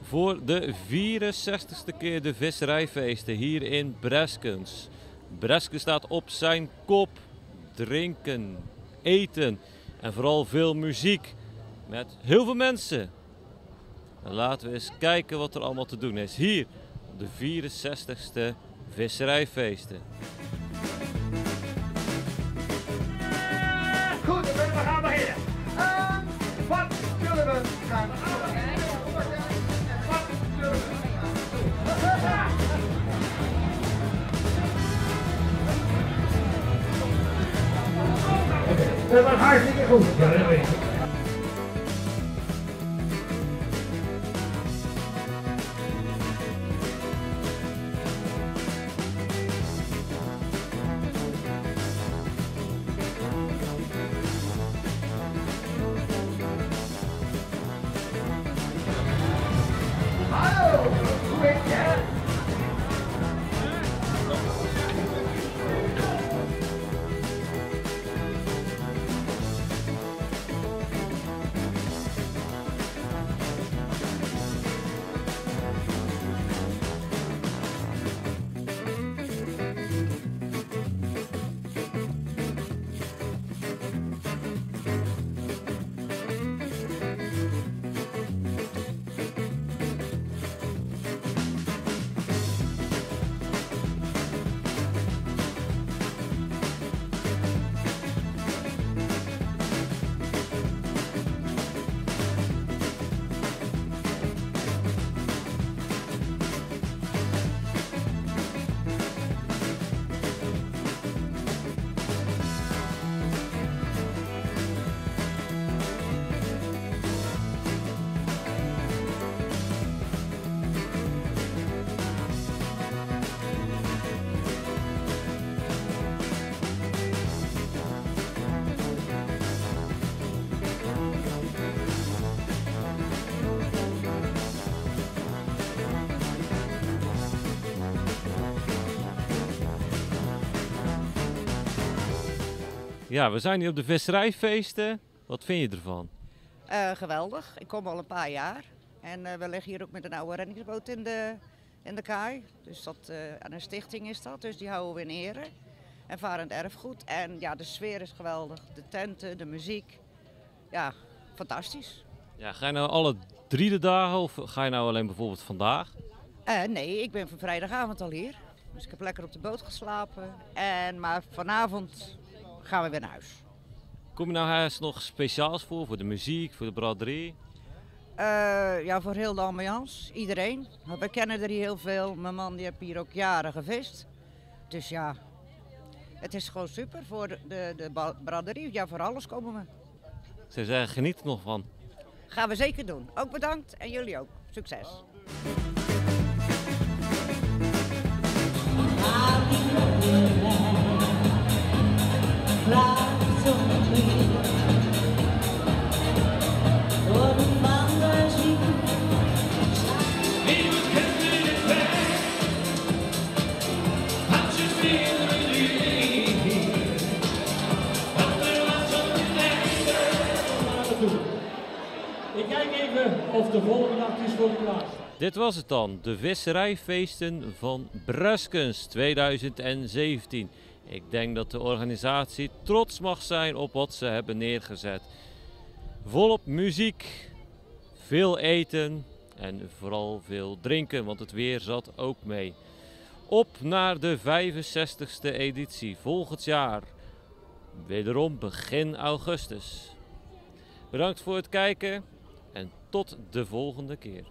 Voor de 64ste keer de visserijfeesten hier in Breskens. Breskens staat op zijn kop. Drinken, eten en vooral veel muziek met heel veel mensen. En laten we eens kijken wat er allemaal te doen is hier op de 64ste visserijfeesten. Goed, we gaan beginnen. Wat zullen we gaan doen? Dat was hartstikke goed. Ja, dat weet ik. Hallo, hoe heet je? Ja, we zijn hier op de visserijfeesten. Wat vind je ervan? Geweldig. Ik kom al een paar jaar. En we liggen hier ook met een oude reddingsboot in de kaai. Dus aan een stichting is dat. Dus die houden we in ere. En varend erfgoed. En ja, de sfeer is geweldig. De tenten, de muziek. Ja, fantastisch. Ja, ga je nou alle 3 de dagen of ga je nou alleen bijvoorbeeld vandaag? Nee, ik ben van vrijdagavond al hier. Dus ik heb lekker op de boot geslapen. Maar vanavond gaan we weer naar huis. Kom je nou ergens nog speciaals voor de muziek, voor de braderie? Ja, voor heel de ambiance. Iedereen. Maar we kennen er hier heel veel. Mijn man die heeft hier ook jaren gevist. Dus ja, het is gewoon super voor de braderie. Ja, voor alles komen we. Ik zou zeggen, geniet er nog van. Gaan we zeker doen. Ook bedankt en jullie ook. Succes. Ik kijk even of de volgende acties voor klaar staan. Dit was het dan, de visserijfeesten van Breskens 2017. Ik denk dat de organisatie trots mag zijn op wat ze hebben neergezet. Volop muziek, veel eten en vooral veel drinken, want het weer zat ook mee. Op naar de 65ste editie volgend jaar, wederom begin augustus. Bedankt voor het kijken en tot de volgende keer.